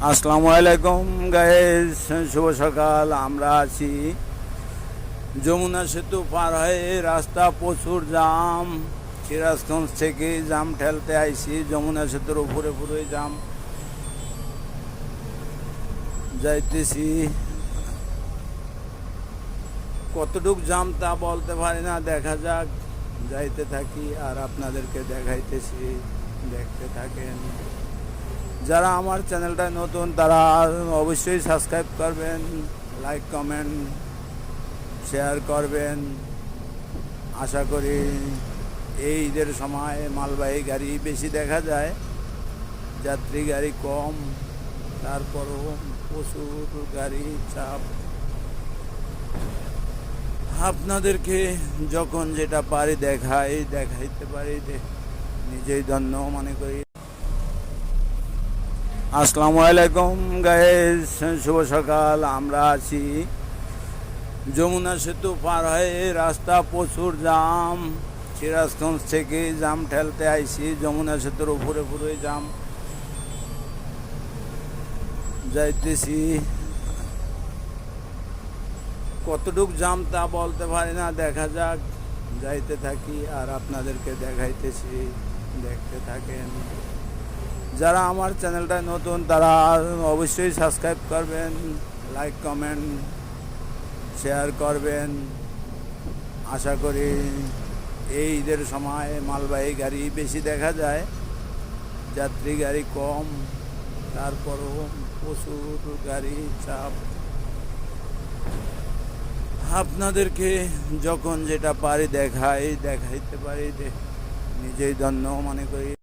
আসসালামু আলাইকুম গাইস, শুভ সকাল। আমরা আছি যমুনা সেতু পার হয়ে, রাস্তা প্রচুর জাম। সিরাজগঞ্জ থেকে জাম ঠেলতে আইছি, যমুনা সেতুর উপরে পুরো জাম যাইতেছি। কতটুক জাম তা বলতে পারি না, দেখা যাক। যাইতে থাকি আর আপনাদেরকে দেখাইতেছি, দেখতে থাকেন। যারা আমার চ্যানেলটা নতুন তারা অবশ্যই সাবস্ক্রাইব করবেন, লাইক কমেন্ট শেয়ার করবেন। আশা করি এই ঈদের সময় মালবাহী গাড়ি বেশি দেখা যায়, যাত্রী গাড়ি কম, তারপরও প্রচুর গাড়ি চাপ। আপনাদেরকে যখন যেটা পারি দেখাইতে পারি, নিজেই ধন্য মনে করি। আসসালামু আলাইকুম গাইস, শুভ সকাল। আমরা আছি যমুনা সেতু পার হয়ে, রাস্তা প্রচুর জাম। সিরাজগঞ্জ থেকে জাম ঠেলতে আইছি, যমুনা সেতুর উপরে পুরো জাম যাইতেছি। কতটুক জাম তা বলতে পারি না, দেখা যাক। যাইতে থাকি আর আপনাদেরকে দেখাইতেছি, দেখতে থাকেন। যারা আমার চ্যানেলটা নতুন তারা অবশ্যই সাবস্ক্রাইব করবেন, লাইক কমেন্ট শেয়ার করবেন। আশা করি এই ঈদের সময় মালবাহী গাড়ি বেশি দেখা যায়, যাত্রী গাড়ি কম, তারপরও প্রচুর গাড়ি চাপ। আপনাদেরকে যখন যেটা পারি দেখাইতে পারি, নিজেই ধন্য মনে করি।